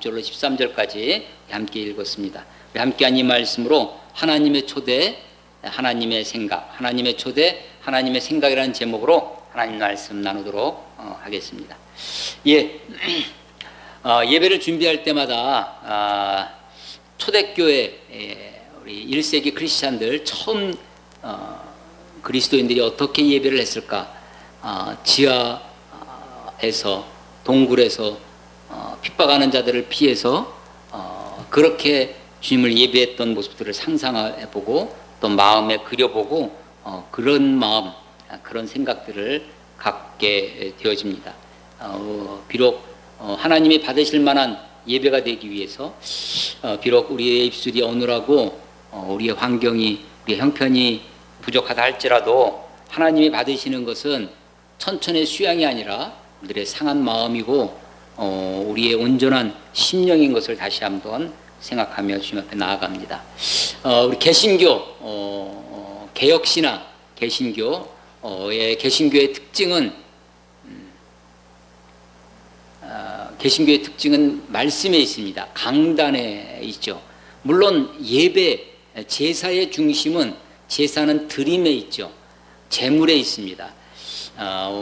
절로 13절까지 함께 읽었습니다. 우리 함께한 이 말씀으로 하나님의 초대, 하나님의 생각, 하나님의 초대, 하나님의 생각이라는 제목으로 하나님 말씀 나누도록 하겠습니다. 예배를 준비할 때마다 초대교회 우리 1세기 크리스찬들 처음 그리스도인들이 어떻게 예배를 했을까, 지하에서 동굴에서 핍박하는 자들을 피해서 그렇게 주님을 예배했던 모습들을 상상해보고 또 마음에 그려보고 그런 마음, 그런 생각들을 갖게 되어집니다. 비록 하나님이 받으실 만한 예배가 되기 위해서 비록 우리의 입술이 어눌하고 우리의 환경이, 우리의 형편이 부족하다 할지라도 하나님이 받으시는 것은 천천의 수양이 아니라 우리들의 상한 마음이고 우리의 온전한 심령인 것을 다시 한번 생각하며 주님 앞에 나아갑니다. 우리 개신교, 개혁신앙, 개신교의 특징은 개신교의 특징은 말씀에 있습니다. 강단에 있죠. 물론 예배, 제사의 중심은 제사는 드림에 있죠. 제물에 있습니다.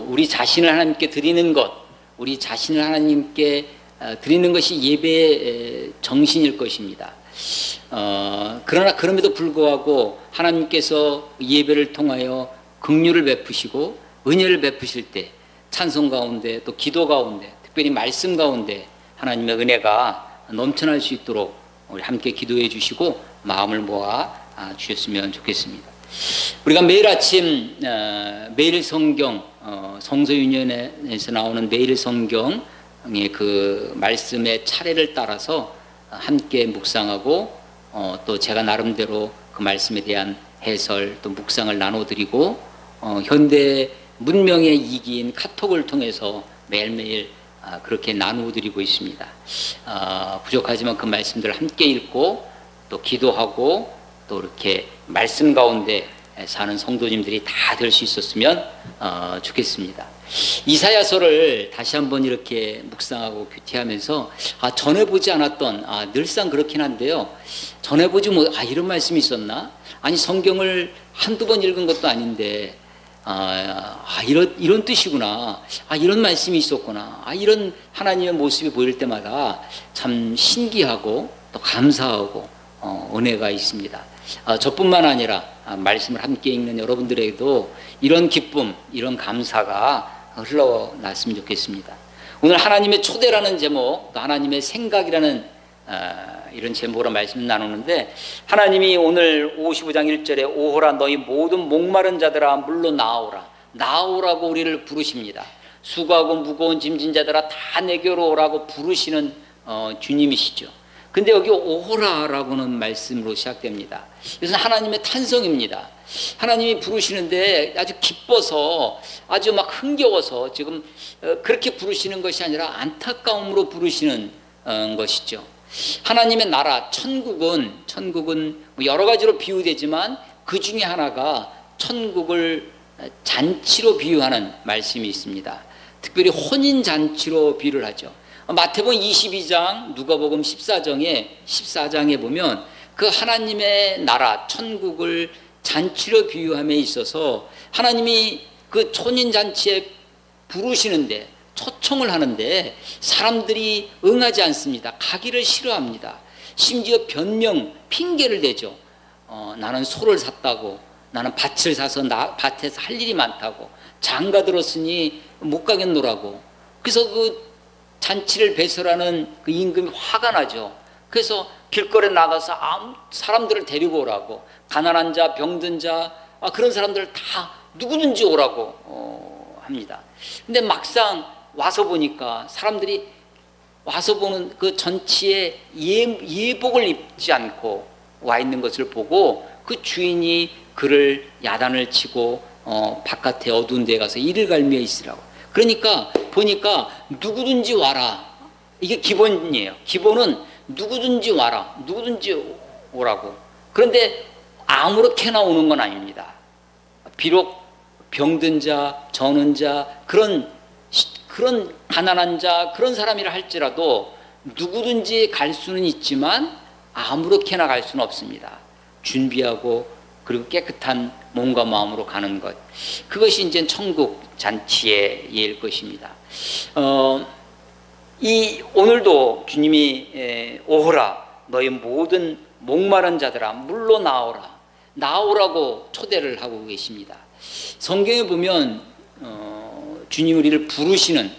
우리 자신을 하나님께 드리는 것, 우리 자신을 하나님께 드리는 것이 예배의 정신일 것입니다. 그러나 그럼에도 불구하고 하나님께서 예배를 통하여 긍휼을 베푸시고 은혜를 베푸실 때 찬송 가운데 또 기도 가운데 특별히 말씀 가운데 하나님의 은혜가 넘쳐날 수 있도록 우리 함께 기도해 주시고 마음을 모아 주셨으면 좋겠습니다. 우리가 매일 아침 매일 성경, 성서윤연에서 나오는 매일 성경의 그 말씀의 차례를 따라서 함께 묵상하고 또 제가 나름대로 그 말씀에 대한 해설 또 묵상을 나눠드리고 현대 문명의 이기인 카톡을 통해서 매일매일 그렇게 나누어드리고 있습니다. 부족하지만 그 말씀들을 함께 읽고 또 기도하고 또 이렇게 말씀 가운데 사는 성도님들이 다 될 수 있었으면 좋겠습니다. 이사야서를 다시 한번 이렇게 묵상하고 큐티하면서 전해보지 않았던, 늘상 그렇긴 한데요, 전해보지 이런 말씀이 있었나? 아니 성경을 한두 번 읽은 것도 아닌데 이런 뜻이구나, 이런 말씀이 있었구나, 이런 하나님의 모습이 보일 때마다 참 신기하고 또 감사하고 은혜가 있습니다. 저뿐만 아니라 말씀을 함께 읽는 여러분들에게도 이런 기쁨, 이런 감사가 흘러났으면 좋겠습니다. 오늘 하나님의 초대라는 제목, 또 하나님의 생각이라는 이런 제목으로 말씀을 나누는데, 하나님이 오늘 55장 1절에 오호라 너희 모든 목마른 자들아 물로 나오라, 나오라고 우리를 부르십니다. 수고하고 무거운 짐진 자들아 다 내게로 오라고 부르시는 주님이시죠. 근데 여기 오호라라고는 말씀으로 시작됩니다. 이것은 하나님의 탄성입니다. 하나님이 부르시는데 아주 기뻐서, 아주 막 흥겨워서 지금 그렇게 부르시는 것이 아니라 안타까움으로 부르시는 것이죠. 하나님의 나라, 천국은 여러 가지로 비유되지만 그 중에 하나가 천국을 잔치로 비유하는 말씀이 있습니다. 특별히 혼인잔치로 비유를 하죠. 마태복음 22장, 누가복음 14장에 보면 그 하나님의 나라, 천국을 잔치로 비유함에 있어서 하나님이 그 혼인잔치에 부르시는데, 초청을 하는데 사람들이 응하지 않습니다. 가기를 싫어합니다. 심지어 변명, 핑계를 대죠. 나는 소를 샀다고, 나는 밭을 사서 밭에서 할 일이 많다고, 장가 들었으니 못 가겠노라고. 그래서 그 잔치를 배설하는 그 임금이 화가 나죠. 그래서 길거리에 나가서 사람들을 데리고 오라고, 가난한 자, 병든 자, 그런 사람들을 다 누구든지 오라고 합니다. 근데 막상 와서 보니까 사람들이 와서 보는 그 전치에 예복을 입지 않고 와 있는 것을 보고 그 주인이 그를 야단을 치고 바깥에 어두운 데 가서 이를 갈미해 있으라고. 그러니까 보니까 누구든지 와라, 이게 기본이에요. 기본은 누구든지 와라, 누구든지 오라고. 그런데 아무렇게나 오는 건 아닙니다. 비록 병든 자, 저는 자, 그런 가난한 자, 그런 사람이라 할지라도 누구든지 갈 수는 있지만 아무렇게나 갈 수는 없습니다. 준비하고 그리고 깨끗한 몸과 마음으로 가는 것, 그것이 이제 천국 잔치의 예일 것입니다. 이 오늘도 주님이 오호라 너희 모든 목마른 자들아 물로 나오라고 초대를 하고 계십니다. 성경에 보면 주님 우리를 부르시는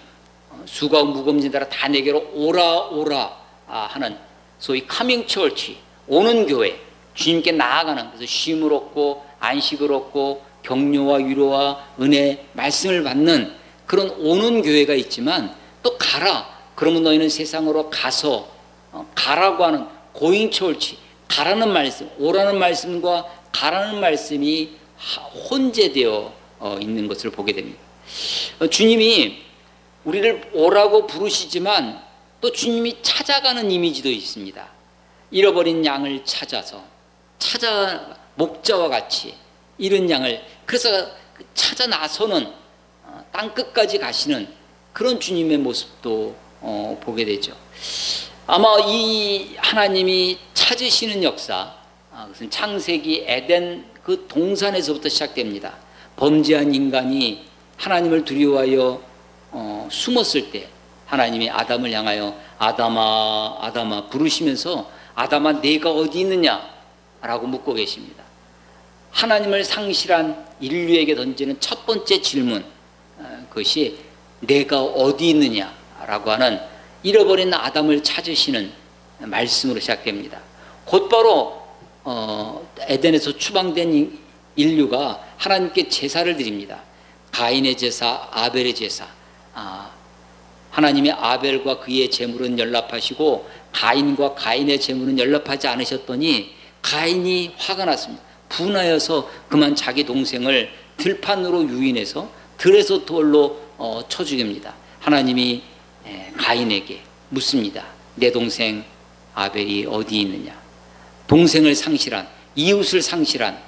수고 무거운 자들아 다 내게로 오라 하는 소위 커밍 처치, 오는 교회, 주님께 나아가는, 그래서 쉼을 얻고 안식을 얻고 격려와 위로와 은혜 말씀을 받는 그런 오는 교회가 있지만, 또 가라 그러면 너희는 세상으로 가서 가라고 하는 고잉 처치, 가라는 말씀, 오라는 말씀과 가라는 말씀이 혼재되어 있는 것을 보게 됩니다. 주님이 우리를 오라고 부르시지만 또 주님이 찾아가는 이미지도 있습니다. 잃어버린 양을 찾아 목자와 같이 잃은 양을, 그래서 찾아 나서는 땅끝까지 가시는 그런 주님의 모습도 보게 되죠. 아마 이 하나님이 찾으시는 역사, 그것은 창세기 에덴 그 동산에서부터 시작됩니다. 범죄한 인간이 하나님을 두려워하여 숨었을 때 하나님이 아담을 향하여 아담아 부르시면서 아담아 내가 어디 있느냐 라고 묻고 계십니다. 하나님을 상실한 인류에게 던지는 첫 번째 질문, 그것이 내가 어디 있느냐라고 하는 잃어버린 아담을 찾으시는 말씀으로 시작됩니다. 곧바로 에덴에서 추방된 인류가 하나님께 제사를 드립니다. 가인의 제사, 아벨의 제사. 하나님이 아벨과 그의 제물은 연락하시고 가인과 가인의 제물은 연락하지 않으셨더니 가인이 화가 났습니다. 분하여서 그만 자기 동생을 들판으로 유인해서 들에서 돌로 쳐 죽입니다. 하나님이 가인에게 묻습니다. 내 동생 아벨이 어디 있느냐. 동생을 상실한, 이웃을 상실한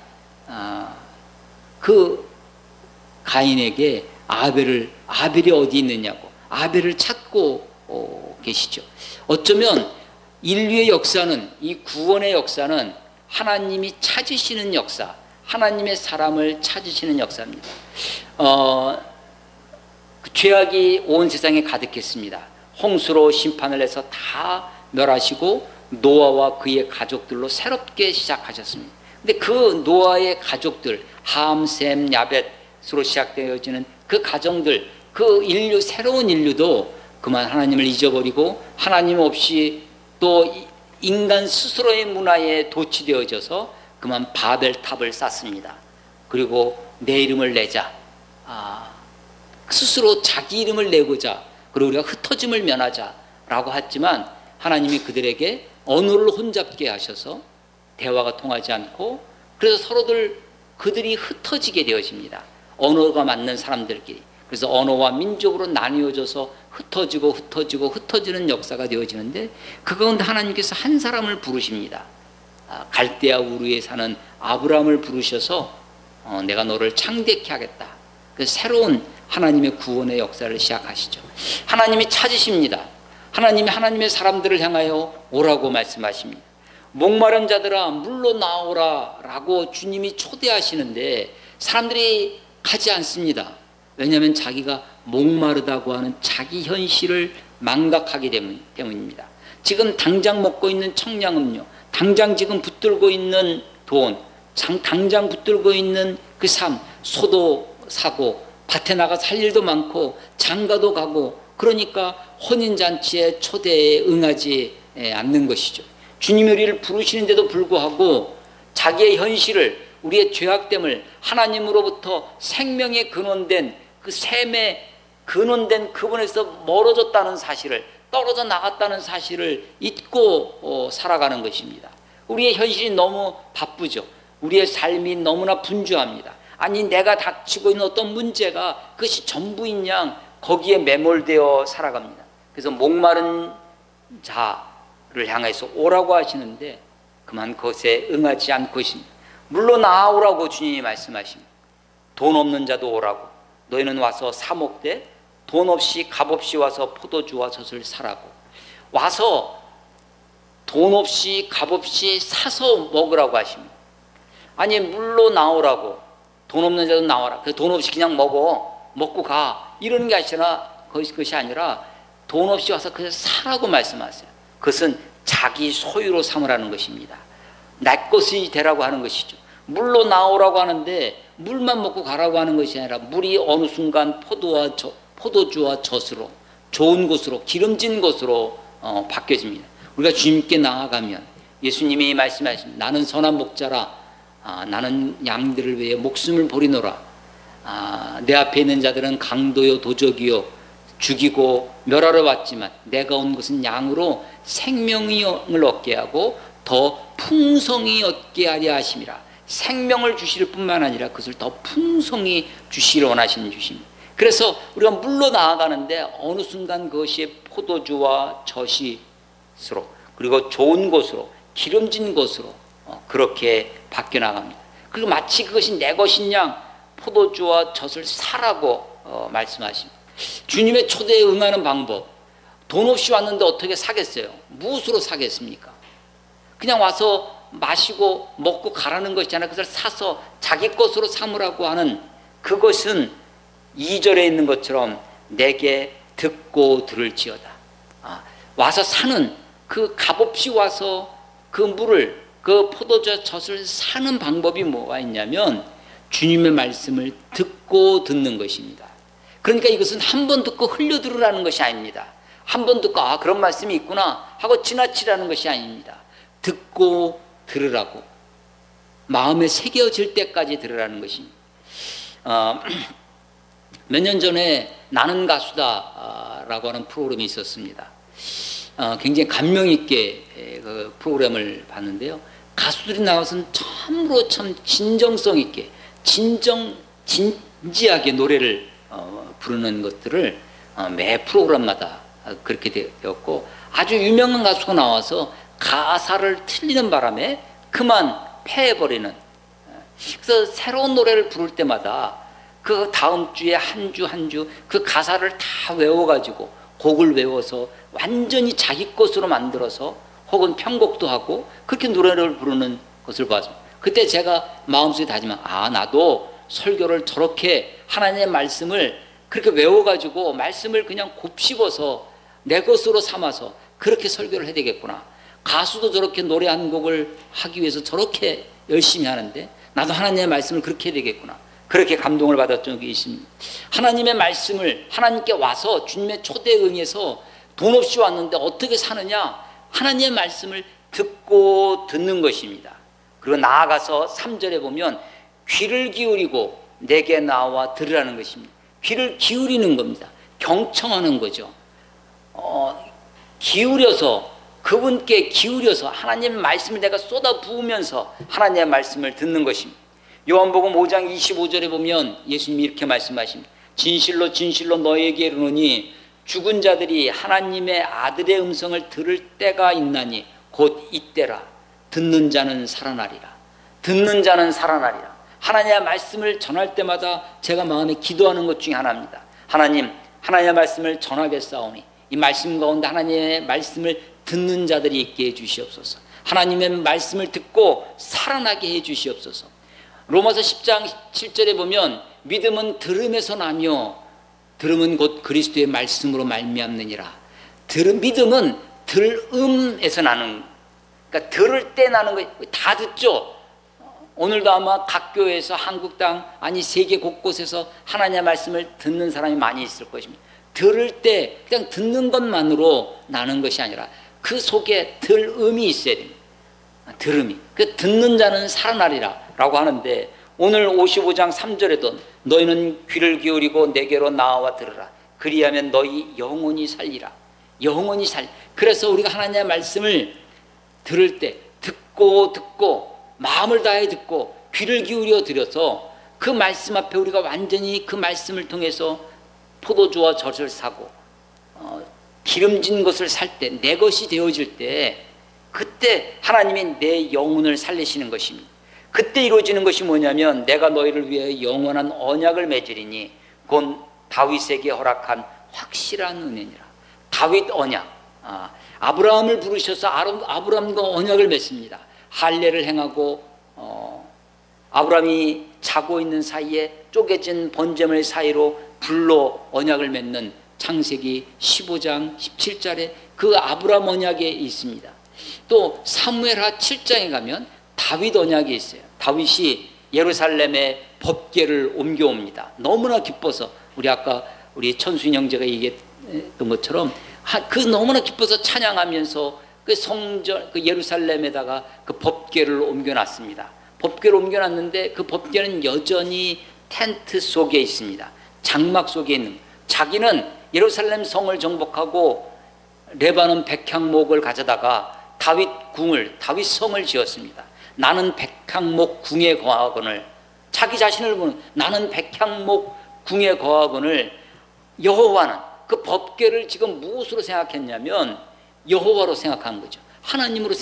그 가인에게 아벨이 어디 있느냐고 아벨을 찾고 계시죠. 어쩌면 인류의 역사는, 이 구원의 역사는 하나님이 찾으시는 역사, 하나님의 사람을 찾으시는 역사입니다. 죄악이 온 세상에 가득했습니다. 홍수로 심판을 해서 다 멸하시고 노아와 그의 가족들로 새롭게 시작하셨습니다. 근데 그 노아의 가족들, 함, 셈, 야벳으로 시작되어지는 그 가정들, 그 인류, 새로운 인류도 그만 하나님을 잊어버리고 하나님 없이 또 인간 스스로의 문화에 도취되어져서 그만 바벨탑을 쌓습니다. 그리고 내 이름을 내자, 스스로 자기 이름을 내고자, 그리고 우리가 흩어짐을 면하자라고 했지만 하나님이 그들에게 언어를 혼잡게 하셔서 대화가 통하지 않고, 그래서 그들이 흩어지게 되어집니다. 언어가 맞는 사람들끼리. 그래서 언어와 민족으로 나뉘어져서 흩어지는 역사가 되어지는데, 그 가운데 하나님께서 한 사람을 부르십니다. 갈대아 우르에 사는 아브라함을 부르셔서 내가 너를 창대케 하겠다. 그래서 새로운 하나님의 구원의 역사를 시작하시죠. 하나님이 찾으십니다. 하나님의 사람들을 향하여 오라고 말씀하십니다. 목마른 자들아 물로 나오라 라고 주님이 초대하시는데 사람들이 가지 않습니다. 왜냐하면 자기가 목마르다고 하는 자기 현실을 망각하기 때문입니다. 지금 당장 먹고 있는 청량음료, 당장 지금 붙들고 있는 돈, 당장 붙들고 있는 그 삶, 소도 사고 밭에 나가 살 일도 많고 장가도 가고, 그러니까 혼인잔치의 초대에 응하지 않는 것이죠. 주님이 우리를 부르시는데도 불구하고 자기의 현실을, 우리의 죄악됨을, 하나님으로부터 생명의 근원된 그 샘의 근원된 그분에서 멀어졌다는 사실을, 떨어져 나갔다는 사실을 잊고 살아가는 것입니다. 우리의 현실이 너무 바쁘죠. 우리의 삶이 너무나 분주합니다. 아니 내가 닥치고 있는 어떤 문제가 그것이 전부인 양 거기에 매몰되어 살아갑니다. 그래서 목마른 자를 향해서 오라고 하시는데 그만 그것에 응하지 않고 있습니다. 물로 나오라고 주님이 말씀하십니다. 돈 없는 자도 오라고, 너희는 와서 사 먹되 돈 없이 값없이 와서 포도주와 젖을 사라고. 와서 돈 없이 값 없이 사서 먹으라고 하십니다. 아니 물로 나오라고, 돈 없는 자도 나와라, 돈 없이 그냥 먹고 가, 이러는 게 아니라, 그것이 아니라 돈 없이 와서 그냥 사라고 말씀하세요. 그것은 자기 소유로 삼으라는 것입니다. 내 것이 되라고 하는 것이죠. 물로 나오라고 하는데 물만 먹고 가라고 하는 것이 아니라 물이 어느 순간 포도주와 젖으로, 좋은 곳으로, 기름진 곳으로 바뀌어집니다. 우리가 주님께 나아가면 예수님이 말씀하신 나는 선한 목자라, 나는 양들을 위해 목숨을 버리노라, 내 앞에 있는 자들은 강도요 도적이요 죽이고 멸하러 왔지만 내가 온 것은 양으로 생명을 얻게 하고 더 풍성히 얻게 하려 하심이라. 생명을 주실 뿐만 아니라 그것을 더 풍성히 주시려 원하시는 주십니다. 그래서 우리가 물로 나아가는데 어느 순간 그것이 포도주와 젖이스로, 그리고 좋은 곳으로, 기름진 곳으로 그렇게 바뀌어 나갑니다. 그리고 마치 그것이 내 것인 양 포도주와 젖을 사라고 말씀하십니다. 주님의 초대에 응하는 방법, 돈 없이 왔는데 어떻게 사겠어요? 무엇으로 사겠습니까? 그냥 와서 마시고 먹고 가라는 것이잖아요. 그것을 사서 자기 것으로 삼으라고 하는 그것은 2절에 있는 것처럼 내게 듣고 들을지어다. 와서 사는, 그 값없이 와서 그 물을, 그 포도주 젖을 사는 방법이 뭐가 있냐면 주님의 말씀을 듣고 듣는 것입니다. 그러니까 이것은 한 번 듣고 흘려들으라는 것이 아닙니다. 한 번 듣고 그런 말씀이 있구나 하고 지나치라는 것이 아닙니다. 듣고 들으라고, 마음에 새겨질 때까지 들으라는 것입니다. 몇 년 전에 나는 가수다라고 하는 프로그램이 있었습니다. 굉장히 감명 있게 그 프로그램을 봤는데요. 가수들이 나와서는 참으로 참 진정성 있게 진지하게 노래를 부르는 것들을 매 프로그램마다 그렇게 되었고, 아주 유명한 가수가 나와서 가사를 틀리는 바람에 그만 패해버리는, 그래서 새로운 노래를 부를 때마다 그 다음 주에 한 주 그 가사를 다 외워가지고 곡을 외워서 완전히 자기 것으로 만들어서 혹은 편곡도 하고 그렇게 노래를 부르는 것을 봐서 그때 제가 마음속에 다짐한, 나도 설교를 저렇게 하나님의 말씀을 그렇게 외워가지고 말씀을 그냥 곱씹어서 내 것으로 삼아서 그렇게 설교를 해야 되겠구나. 가수도 저렇게 노래 한 곡을 하기 위해서 저렇게 열심히 하는데 나도 하나님의 말씀을 그렇게 해야 되겠구나. 그렇게 감동을 받았던 적이 있습니다. 하나님의 말씀을, 하나님께 와서 주님의 초대에 응해서 돈 없이 왔는데 어떻게 사느냐? 하나님의 말씀을 듣고 듣는 것입니다. 그리고 나아가서 3절에 보면 귀를 기울이고 내게 나와 들으라는 것입니다. 귀를 기울이는 겁니다. 경청하는 거죠. 기울여서, 그분께 기울여서 하나님의 말씀을 내가 쏟아 부으면서 하나님의 말씀을 듣는 것입니다. 요한복음 5장 25절에 보면 예수님이 이렇게 말씀하십니다. 진실로 진실로 너희에게 이르노니 죽은 자들이 하나님의 아들의 음성을 들을 때가 있나니 곧 이때라. 듣는 자는 살아나리라. 듣는 자는 살아나리라. 하나님의 말씀을 전할 때마다 제가 마음에 기도하는 것 중에 하나입니다. 하나님, 하나님의 말씀을 전하겠사오니 이 말씀 가운데 하나님의 말씀을 듣는 자들이 있게 해주시옵소서. 하나님의 말씀을 듣고 살아나게 해주시옵소서. 로마서 10장 7절에 보면 믿음은 들음에서 나며 들음은 곧 그리스도의 말씀으로 말미암느니라. 믿음은 들음에서 나는, 그러니까 들을 때 나는 거 다 듣죠. 오늘도 아마 각 교회에서 한국당 아니 세계 곳곳에서 하나님의 말씀을 듣는 사람이 많이 있을 것입니다. 들을 때 그냥 듣는 것만으로 나는 것이 아니라 그 속에 들음이 있어야 됩니다. 들음이. 그 듣는 자는 살아나리라 라고 하는데 오늘 55장 3절에도 너희는 귀를 기울이고 내게로 나와 들으라. 그리하면 너희 영혼이 살리라. 영혼이 그래서 우리가 하나님의 말씀을 들을 때 듣고 마음을 다해 듣고 귀를 기울여 들여서 그 말씀 앞에 우리가 완전히 그 말씀을 통해서 포도주와 젖을 사고 기름진 것을 살 때, 내 것이 되어질 때 그때 하나님이 내 영혼을 살리시는 것입니다. 그때 이루어지는 것이 뭐냐면 내가 너희를 위해 영원한 언약을 맺으리니 곧 다윗에게 허락한 확실한 은혜니라. 다윗 언약. 아브라함을 부르셔서 아브라함과 언약을 맺습니다. 할례를 행하고 아브라함이 자고 있는 사이에 쪼개진 번제물 사이로 불로 언약을 맺는 창세기 15장 17절에 그 아브라함 언약에 있습니다. 또 사무엘하 7장에 가면 다윗 언약이 있어요. 다윗이 예루살렘에 법궤를 옮겨옵니다. 너무나 기뻐서 아까 우리 천수인 형제가 얘기했던 것처럼 그 너무나 기뻐서 찬양하면서 그 성전 그 예루살렘에다가 그 법궤를 옮겨놨습니다. 법궤를 옮겨놨는데 그 법궤는 여전히 텐트 속에 있습니다. 장막 속에 있는. 자기는 예루살렘 성을 정복하고 레바논 백향목을 가져다가 다윗 성을 지었습니다. 나는 백향목 궁에 거하거늘, 자기 자신을 보는 나는 백향목 궁에 거하거늘. 여호와는 그 법궤를 지금 무엇으로 생각했냐면 여호와로 생각한 거죠. 하나님으로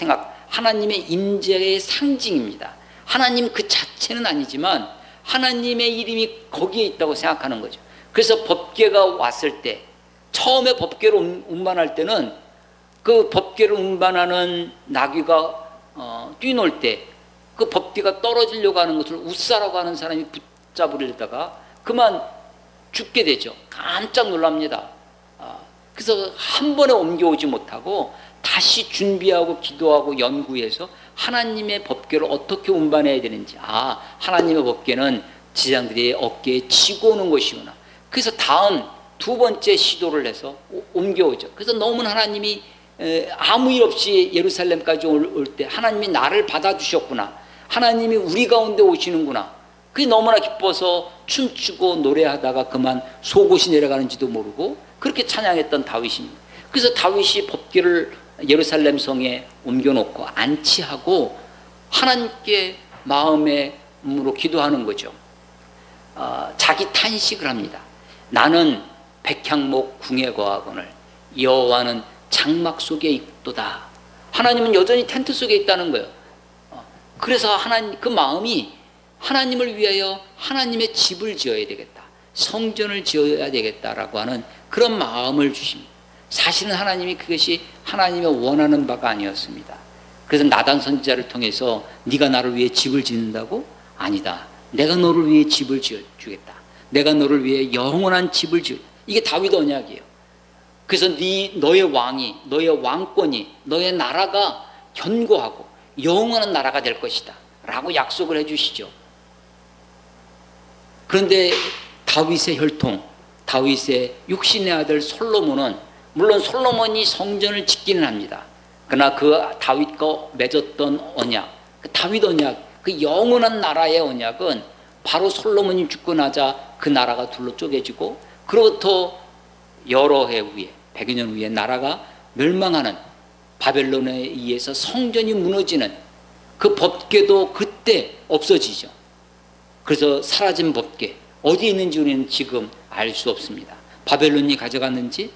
하나님의 임재의 상징입니다. 하나님 그 자체는 아니지만 하나님의 이름이 거기에 있다고 생각하는 거죠. 그래서 법궤가 왔을 때, 처음에 법궤를 운반할 때는 그 법궤를 운반하는 나귀가 뛰놀 때 그 법궤가 떨어지려고 하는 것을 웃사라고 하는 사람이 붙잡으려다가 그만 죽게 되죠. 깜짝 놀랍니다. 그래서 한 번에 옮겨오지 못하고 다시 준비하고 기도하고 연구해서 하나님의 법궤를 어떻게 운반해야 되는지, 하나님의 법궤는 지장들이 어깨에 지고 오는 것이구나. 그래서 다음 두 번째 시도를 해서 옮겨오죠. 그래서 너무나 하나님이 아무 일 없이 예루살렘까지 올 때 하나님이 나를 받아주셨구나, 하나님이 우리 가운데 오시는구나, 그게 너무나 기뻐서 춤추고 노래하다가 그만 속옷이 내려가는지도 모르고 그렇게 찬양했던 다윗입니다. 그래서 다윗이 법궤를 예루살렘 성에 옮겨놓고 안치하고 하나님께 마음으로 기도하는 거죠. 자기 탄식을 합니다. 나는 백향목 궁에 거하거늘 여호와는 장막 속에 있도다. 하나님은 여전히 텐트 속에 있다는 거예요. 그래서 그 마음이 하나님을 위하여 하나님의 집을 지어야 되겠다, 성전을 지어야 되겠다라고 하는 그런 마음을 주십니다. 사실은 하나님이 그것이 하나님의 원하는 바가 아니었습니다. 그래서 나단 선지자를 통해서 네가 나를 위해 집을 짓는다고? 아니다. 내가 너를 위해 집을 지어주겠다. 내가 너를 위해 영원한 집을 지어. 이게 다윗 언약이에요. 그래서 너의 왕이, 너의 왕권이, 너의 나라가 견고하고 영원한 나라가 될 것이다 라고 약속을 해주시죠. 그런데 다윗의 혈통, 다윗의 육신의 아들 솔로몬은, 물론 솔로몬이 성전을 짓기는 합니다. 그러나 그 다윗과 맺었던 언약, 그 다윗 언약, 그 영원한 나라의 언약은 바로 솔로몬이 죽고 나자 그 나라가 둘로 쪼개지고, 그로부터 여러 해 후에, 100여 년 후에 나라가 멸망하는, 바벨론에 의해서 성전이 무너지는 그 법궤도 그때 없어지죠. 그래서 사라진 법궤, 어디에 있는지 우리는 지금 알 수 없습니다. 바벨론이 가져갔는지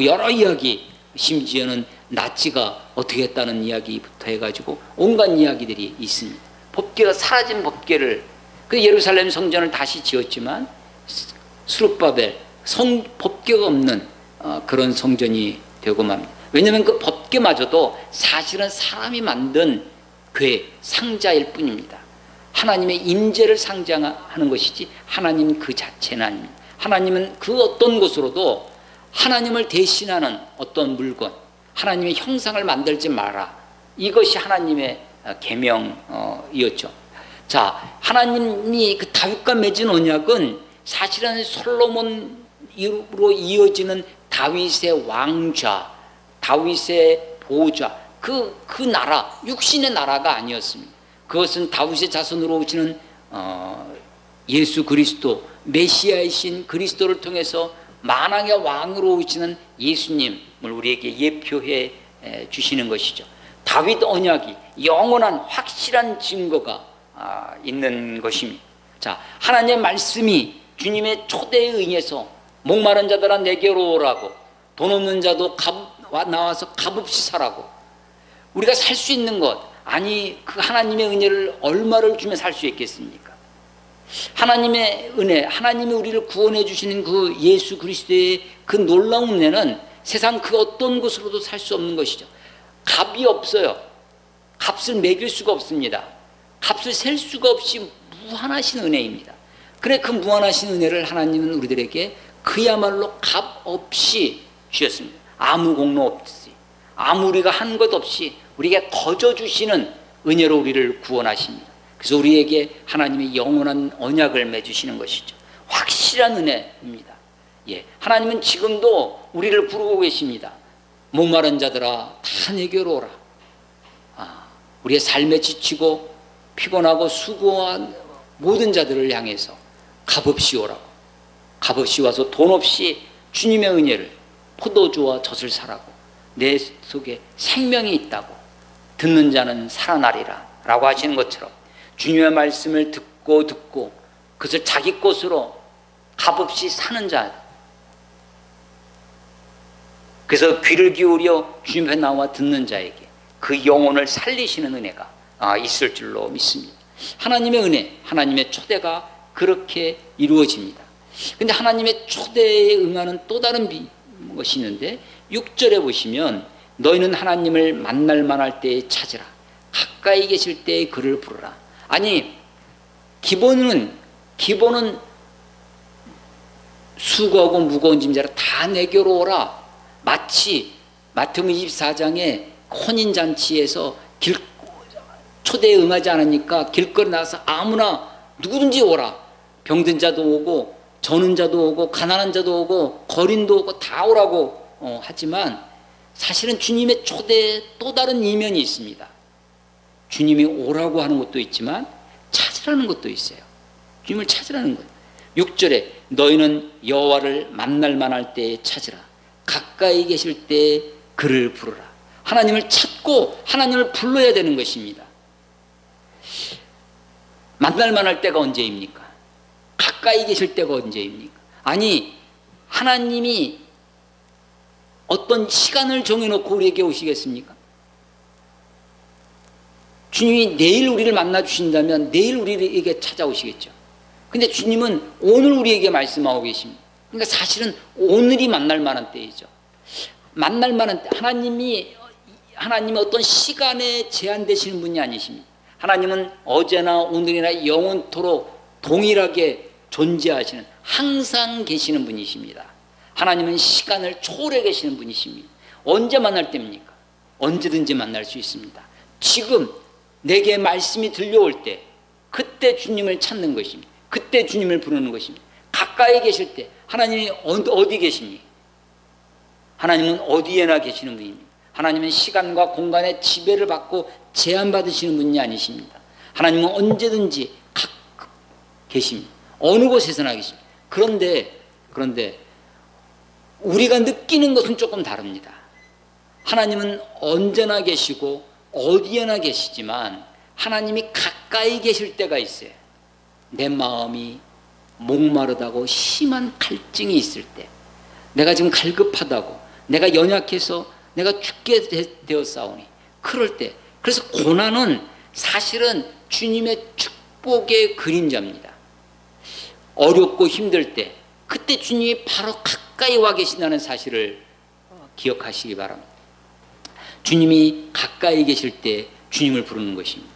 여러 이야기, 심지어는 나치가 어떻게 했다는 이야기부터 해가지고 온갖 이야기들이 있습니다. 법궤가 사라진 법궤를, 그 예루살렘 성전을 다시 지었지만 스룹바벨 법궤가 없는 그런 성전이 되고 맙니다. 왜냐하면 그 법궤마저도 사실은 사람이 만든 상자일 뿐입니다. 하나님의 임재를 상징하는 것이지 하나님 그 자체는 아닙니다. 하나님은 그 어떤 것으로도 하나님을 대신하는 어떤 물건, 하나님의 형상을 만들지 마라, 이것이 하나님의 계명이었죠. 자, 하나님이 그 다윗과 맺은 언약은 사실은 솔로몬으로 이어지는 다윗의 왕좌, 다윗의 보좌, 그 나라, 육신의 나라가 아니었습니다. 그것은 다윗의 자손으로 오시는 예수 그리스도, 메시아이신 그리스도를 통해서 만왕의 왕으로 오시는 예수님을 우리에게 예표해 주시는 것이죠. 다윗 언약이 영원한 확실한 증거가 있는 것입니다. 자, 하나님의 말씀이 주님의 초대에 의해서 목마른 자들아 내게로 오라고, 돈 없는 자도 나와서 값없이 사라고. 우리가 살 수 있는 것, 그 하나님의 은혜를 얼마를 주면 살 수 있겠습니까? 하나님의 은혜, 하나님이 우리를 구원해 주시는 그 예수 그리스도의 그 놀라운 은혜는 세상 그 어떤 것으로도 살 수 없는 것이죠. 값이 없어요. 값을 매길 수가 없습니다. 값을 셀 수가 없이 무한하신 은혜입니다. 그래, 그 무한하신 은혜를 하나님은 우리들에게 그야말로 값 없이 주셨습니다. 아무 공로 없이, 아무 우리가 한 것 없이 우리에게 거저 주시는 은혜로 우리를 구원하십니다. 그래서 우리에게 하나님의 영원한 언약을 맺으시는 것이죠. 확실한 은혜입니다. 예, 하나님은 지금도 우리를 부르고 계십니다. 목마른 자들아 다 내게로 오라. 우리의 삶에 지치고 피곤하고 수고한 모든 자들을 향해서 값없이 오라고. 값없이 와서 돈 없이 주님의 은혜를, 포도주와 젖을 사라고. 내 속에 생명이 있다고. 듣는 자는 살아나리라 라고 하시는 것처럼 주님의 말씀을 듣고 그것을 자기 것으로 값없이 사는 자, 그래서 귀를 기울여 주님 앞에 나와 듣는 자에게 그 영혼을 살리시는 은혜가 있을 줄로 믿습니다. 하나님의 은혜, 하나님의 초대가 그렇게 이루어집니다. 근데 하나님의 초대에 응하는 또 다른 것이 있는데 6절에 보시면 너희는 하나님을 만날 만할 때에 찾으라. 가까이 계실 때에 그를 부르라. 아니, 기본은 수고하고 무거운 짐자라 다 내게로 오라. 마치 마태복음 24장에 혼인잔치에서 초대에 응하지 않으니까 길거리 나가서 아무나 누구든지 오라. 병든 자도 오고 저는 자도 오고 가난한 자도 오고 거린도 오고 다 오라고 하지만 사실은 주님의 초대에 또 다른 이면이 있습니다. 주님이 오라고 하는 것도 있지만 찾으라는 것도 있어요. 주님을 찾으라는 거예요. 6절에 너희는 여호와를 만날 만할 때에 찾으라. 가까이 계실 때에 그를 부르라. 하나님을 찾고 하나님을 불러야 되는 것입니다. 만날 만할 때가 언제입니까? 가까이 계실 때가 언제입니까? 아니, 하나님이 어떤 시간을 정해놓고 우리에게 오시겠습니까? 주님이 내일 우리를 만나 주신다면 내일 우리에게 찾아오시겠죠. 근데 주님은 오늘 우리에게 말씀하고 계십니다. 그러니까 사실은 오늘이 만날 만한 때이죠. 만날 만한 때, 하나님은 어떤 시간에 제한되시는 분이 아니십니다. 하나님은 어제나 오늘이나 영원토록 동일하게 존재하시는, 항상 계시는 분이십니다. 하나님은 시간을 초월해 계시는 분이십니다. 언제 만날 때입니까? 언제든지 만날 수 있습니다. 지금 내게 말씀이 들려올 때, 그때 주님을 찾는 것입니다. 그때 주님을 부르는 것입니다. 가까이 계실 때 하나님이 어디 계십니까? 하나님은 어디에나 계시는 분입니다. 하나님은 시간과 공간의 지배를 받고 제한받으시는 분이 아니십니다. 하나님은 언제든지 계십니다. 어느 곳에서나 계십니다. 그런데 우리가 느끼는 것은 조금 다릅니다. 하나님은 언제나 계시고 어디에나 계시지만 하나님이 가까이 계실 때가 있어요. 내 마음이 목마르다고 심한 갈증이 있을 때, 내가 지금 갈급하다고, 내가 연약해서 내가 죽게 되었사오니, 그럴 때, 그래서 고난은 사실은 주님의 축복의 그림자입니다. 어렵고 힘들 때, 그때 주님이 바로 가까이 와 계신다는 사실을 기억하시기 바랍니다. 주님이 가까이 계실 때 주님을 부르는 것입니다.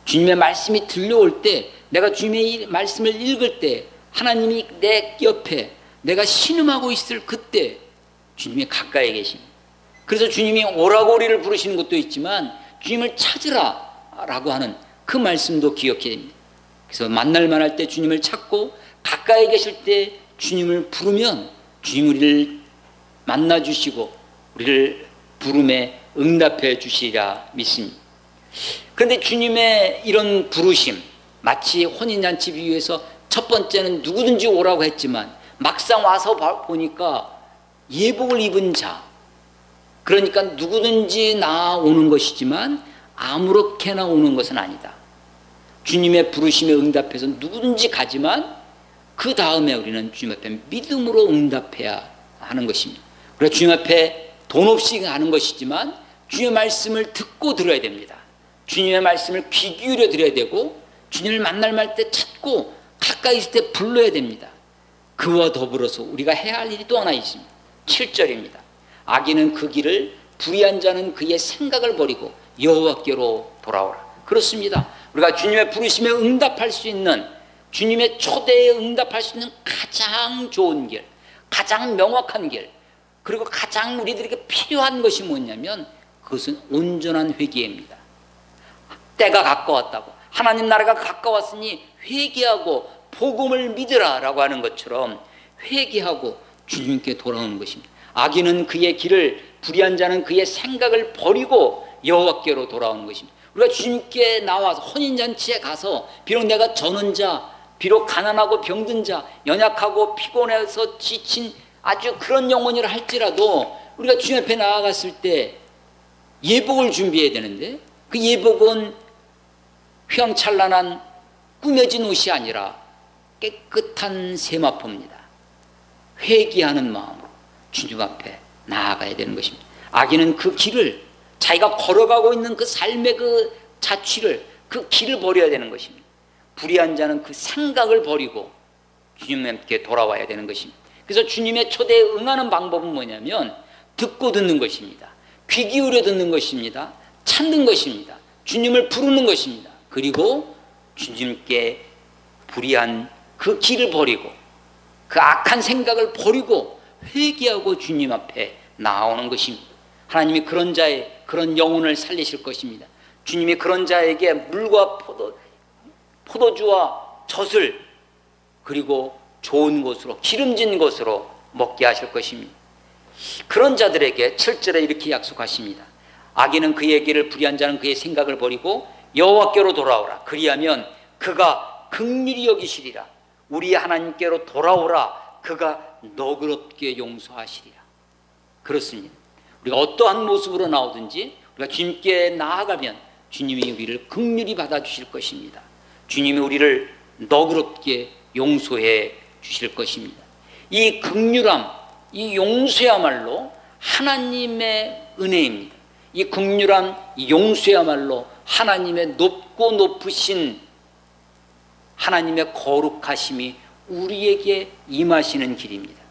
주님의 말씀이 들려올 때, 내가 주님의 말씀을 읽을 때, 하나님이 내 옆에 내가 신음하고 있을 그때 주님이 가까이 계십니다. 그래서 주님이 오라고 우리를 부르시는 것도 있지만 주님을 찾으라 라고 하는 그 말씀도 기억해야 됩니다. 그래서 만날 만할 때 주님을 찾고 가까이 계실 때 주님을 부르면 주님 우리를 만나 주시고 우리를 부름에 응답해 주시리라 믿습니다. 그런데 주님의 이런 부르심, 마치 혼인잔치 비유에서 첫 번째는 누구든지 오라고 했지만 막상 와서 보니까 예복을 입은 자, 그러니까 누구든지 나오는 것이지만 아무렇게나 오는 것은 아니다. 주님의 부르심에 응답해서 누구든지 가지만 그 다음에 우리는 주님 앞에 믿음으로 응답해야 하는 것입니다. 그래서 주님 앞에 돈 없이 가는 것이지만 주님의 말씀을 듣고 들어야 됩니다. 주님의 말씀을 귀 기울여 드려야 되고 주님을 만날 때 찾고 가까이 있을 때 불러야 됩니다. 그와 더불어서 우리가 해야 할 일이 또 하나 있습니다. 7절입니다. 악인은 그 길을, 불의한 자는 그의 생각을 버리고 여호와께로 돌아오라. 그렇습니다. 우리가 주님의 부르심에 응답할 수 있는, 주님의 초대에 응답할 수 있는 가장 좋은 길, 가장 명확한 길, 그리고 가장 우리들에게 필요한 것이 뭐냐면 그것은 온전한 회개입니다. 때가 가까웠다고, 하나님 나라가 가까웠으니 회개하고 복음을 믿으라 라고 하는 것처럼 회개하고 주님께 돌아오는 것입니다. 악인은 그의 길을, 불의한 자는 그의 생각을 버리고 여호와께로 돌아오는 것입니다. 우리가 주님께 나와서 혼인잔치에 가서 비록 내가 저는 자, 비록 가난하고 병든 자, 연약하고 피곤해서 지친 아주 그런 영혼이라 할지라도 우리가 주님 앞에 나아갔을 때 예복을 준비해야 되는데 그 예복은 휘황찬란한 꾸며진 옷이 아니라 깨끗한 세마포입니다. 회개하는 마음으로 주님 앞에 나아가야 되는 것입니다. 악인은 그 길을, 자기가 걸어가고 있는 그 삶의 그 자취를, 그 길을 버려야 되는 것입니다. 불의한 자는 그 생각을 버리고 주님께 돌아와야 되는 것입니다. 그래서 주님의 초대에 응하는 방법은 뭐냐면 듣고 듣는 것입니다. 귀 기울여 듣는 것입니다. 찾는 것입니다. 주님을 부르는 것입니다. 그리고 주님께 불의한 그 길을 버리고 그 악한 생각을 버리고 회개하고 주님 앞에 나오는 것입니다. 하나님이 그런 자의 그런 영혼을 살리실 것입니다. 주님이 그런 자에게 물과 포도주와 젖을, 그리고 좋은 것으로, 기름진 것으로 먹게 하실 것입니다. 그런 자들에게 7절에 이렇게 약속하십니다. 악인은 그의 길을, 불의한 자는 그의 생각을 버리고 여호와께로 돌아오라. 그리하면 그가 긍휼히 여기시리라. 우리 하나님께로 돌아오라. 그가 너그럽게 용서하시리라. 그렇습니다. 우리가 어떠한 모습으로 나오든지 우리가 주님께 나아가면 주님이 우리를 긍휼히 받아주실 것입니다. 주님이 우리를 너그럽게 용서해 주실 것입니다. 이 긍휼함, 이 용서야말로 하나님의 은혜입니다. 이 긍휼함, 이 용서야말로 하나님의 높고 높으신 하나님의 거룩하심이 우리에게 임하시는 길입니다.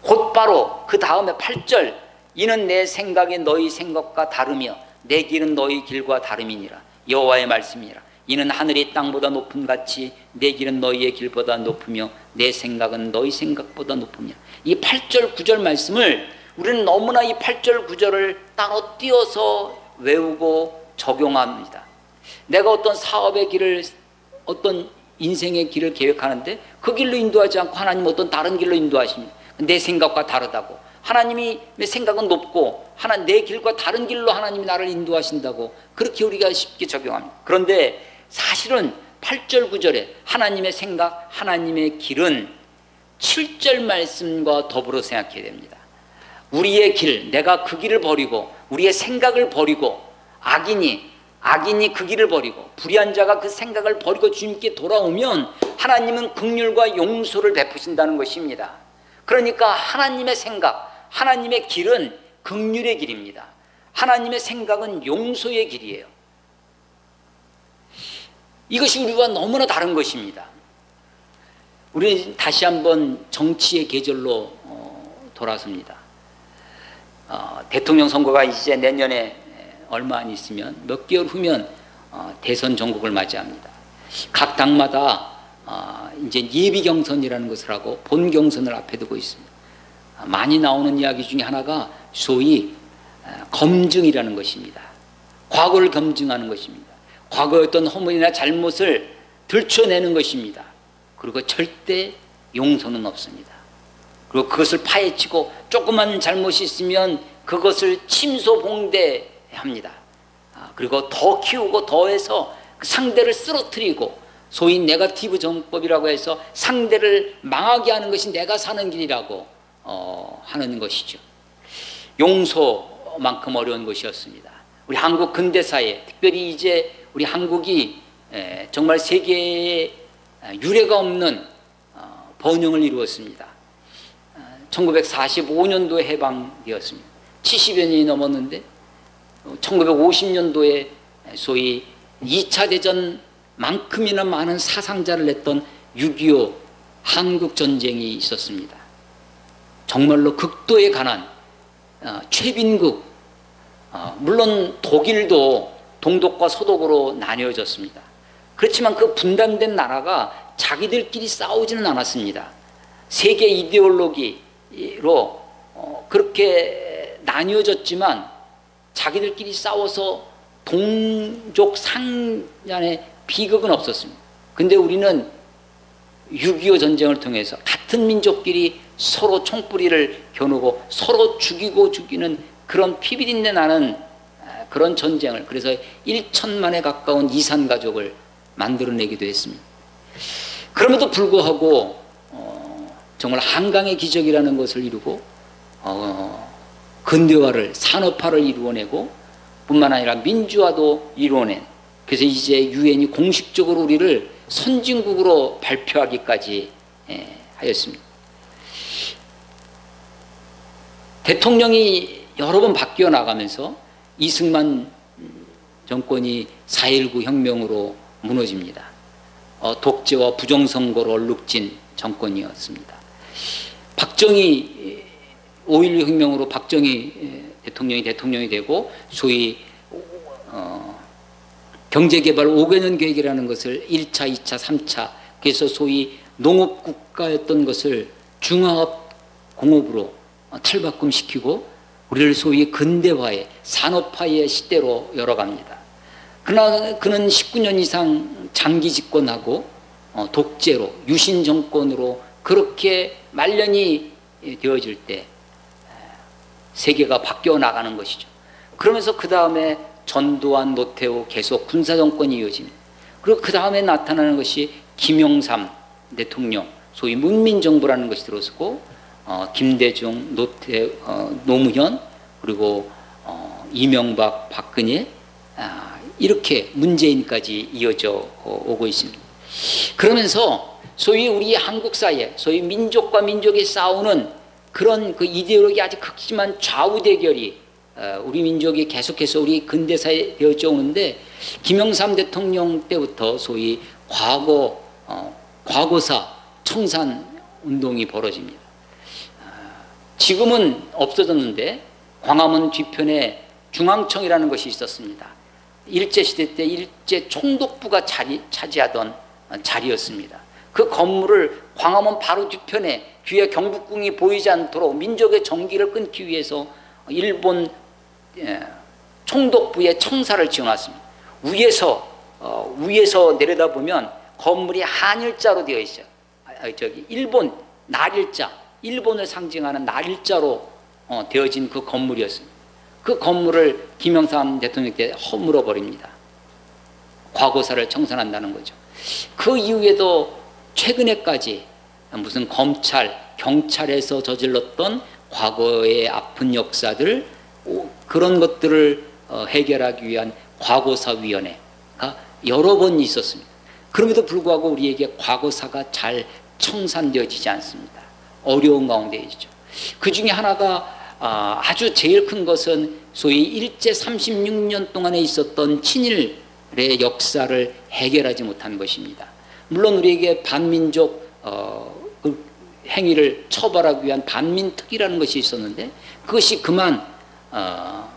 곧바로 그 다음에 8절, 이는 내 생각이 너희 생각과 다르며 내 길은 너희 길과 다름이니라. 여호와의 말씀이니라. 이는 하늘이 땅보다 높음 같이 내 길은 너희의 길보다 높으며 내 생각은 너희 생각보다 높으며. 이 8절 9절 말씀을 우리는 너무나 이 8절 9절을 따로 띄어서 외우고 적용합니다. 내가 어떤 사업의 길을, 어떤 인생의 길을 계획하는데 그 길로 인도하지 않고 하나님 어떤 다른 길로 인도하십니다. 내 생각과 다르다고, 하나님이 내 생각은 높고 내 길과 다른 길로 하나님이 나를 인도하신다고 그렇게 우리가 쉽게 적용합니다. 그런데 사실은 8절 9절에 하나님의 생각, 하나님의 길은 7절 말씀과 더불어 생각해야 됩니다. 우리의 길, 내가 그 길을 버리고 우리의 생각을 버리고 악인이 그 길을 버리고 불의한 자가 그 생각을 버리고 주님께 돌아오면 하나님은 긍휼과 용서를 베푸신다는 것입니다. 그러니까 하나님의 생각, 하나님의 길은 긍휼의 길입니다. 하나님의 생각은 용서의 길이에요. 이것이 우리와 너무나 다른 것입니다. 우리 다시 한번 정치의 계절로 돌아섭니다. 대통령 선거가 이제 내년에 얼마 안 있으면, 몇 개월 후면 대선 전국을 맞이합니다. 각 당마다 이제 예비 경선이라는 것을 하고 본 경선을 앞에 두고 있습니다. 많이 나오는 이야기 중에 하나가 소위 검증이라는 것입니다. 과거를 검증하는 것입니다. 과거의 어떤 허물이나 잘못을 들춰내는 것입니다. 그리고 절대 용서는 없습니다. 그리고 그것을 파헤치고 조그만 잘못이 있으면 그것을 침소봉대합니다. 그리고 더 키우고 더해서 상대를 쓰러뜨리고, 소위 네거티브 정법이라고 해서 상대를 망하게 하는 것이 내가 사는 길이라고 하는 것이죠. 용서만큼 어려운 것이었습니다. 우리 한국 근대사에, 특별히 이제 우리 한국이 정말 세계에 유례가 없는 번영을 이루었습니다. 1945년도에 해방되었습니다. 70여 년이 넘었는데 1950년도에 소위 2차 대전만큼이나 많은 사상자를 냈던 6.25 한국전쟁이 있었습니다. 정말로 극도의 가난, 최빈국, 물론 독일도 동독과 서독으로 나뉘어졌습니다. 그렇지만 그 분단된 나라가 자기들끼리 싸우지는 않았습니다. 세계 이데올로기로 그렇게 나뉘어졌지만 자기들끼리 싸워서 동족 상간의 비극은 없었습니다. 근데 우리는 6.25 전쟁을 통해서 같은 민족끼리 서로 총뿌리를 겨누고 서로 죽이는 그런 피비린내 나는 그런 전쟁을, 그래서 1천만에 가까운 이산가족을 만들어내기도 했습니다. 그럼에도 불구하고 정말 한강의 기적이라는 것을 이루고 근대화를, 산업화를 이루어내고 뿐만 아니라 민주화도 이루어낸, 그래서 이제 유엔이 공식적으로 우리를 선진국으로 발표하기까지 하였습니다. 대통령이 여러 번 바뀌어 나가면서 이승만 정권이 4.19 혁명으로 무너집니다. 독재와 부정선거로 얼룩진 정권이었습니다. 박정희 5.16 혁명으로 박정희 대통령이 되고 소위 경제개발 5개년 계획이라는 것을 1차, 2차, 3차, 그래서 소위 농업국가였던 것을 중화업공업으로 탈바꿈시키고 우리를 소위 근대화의 산업화의 시대로 열어갑니다. 그러나 그는 19년 이상 장기 집권하고 독재로, 유신 정권으로 그렇게 말년이 되어질 때 세계가 바뀌어 나가는 것이죠. 그러면서 그 다음에 전두환, 노태우 계속 군사정권이 이어집니다. 그리고 그 다음에 나타나는 것이 김영삼 대통령, 소위 문민정부라는 것이 들어서고 김대중, 노무현, 그리고 이명박, 박근혜, 이렇게 문재인까지 이어져 오고 있습니다. 그러면서 소위 우리 한국 사이에 소위 민족과 민족이 싸우는 그런 그 이데올로기 아주 극심한 좌우 대결이 우리 민족이 계속해서 우리 근대사에 되어져 오는데, 김영삼 대통령 때부터 소위 과거사 청산 운동이 벌어집니다. 지금은 없어졌는데 광화문 뒤편에 중앙청이라는 것이 있었습니다. 일제시대 때 일제 총독부가 차지하던 자리였습니다. 그 건물을 광화문 바로 뒤에 경복궁이 보이지 않도록 민족의 정기를 끊기 위해서 일본 총독부의 청사를 지어놨습니다. 위에서 내려다보면 건물이 한일자로 되어 있어요. 일본 날일자, 일본을 상징하는 날일자로 되어진 그 건물이었습니다. 그 건물을 김영삼 대통령 때 허물어 버립니다. 과거사를 청산한다는 거죠. 그 이후에도 최근에까지 무슨 검찰, 경찰에서 저질렀던 과거의 아픈 역사들, 그런 것들을 해결하기 위한 과거사위원회가 여러 번 있었습니다. 그럼에도 불구하고 우리에게 과거사가 잘 청산되어지지 않습니다. 어려운 가운데 있죠. 그 중에 하나가 아주 제일 큰 것은 소위 일제 36년 동안에 있었던 친일의 역사를 해결하지 못한 것입니다. 물론 우리에게 반민족 그 행위를 처벌하기 위한 반민특위라는 것이 있었는데 그것이 그만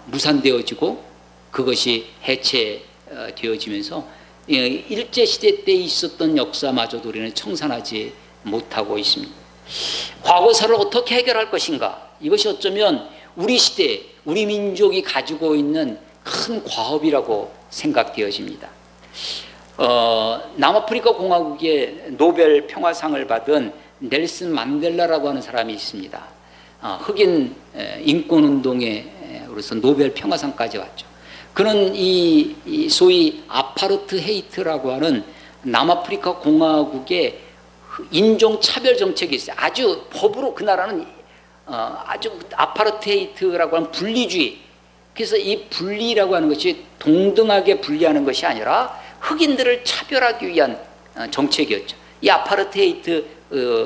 무산되어지고 그것이 해체되어지면서 일제시대 때 있었던 역사마저도 우리는 청산하지 못하고 있습니다. 과거사를 어떻게 해결할 것인가? 이것이 어쩌면 우리 시대, 우리 민족이 가지고 있는 큰 과업이라고 생각되어집니다. 남아프리카 공화국의 노벨 평화상을 받은 넬슨 만델라라고 하는 사람이 있습니다. 흑인 인권운동에로서 노벨 평화상까지 왔죠. 그는 이 소위 아파르트헤이트라고 하는 남아프리카 공화국의 인종차별 정책이 있어요. 아주 법으로 그 나라는 아주 아파르테이트라고 하는 분리주의. 그래서 이 분리라고 하는 것이 동등하게 분리하는 것이 아니라 흑인들을 차별하기 위한 정책이었죠. 이 아파르테이트,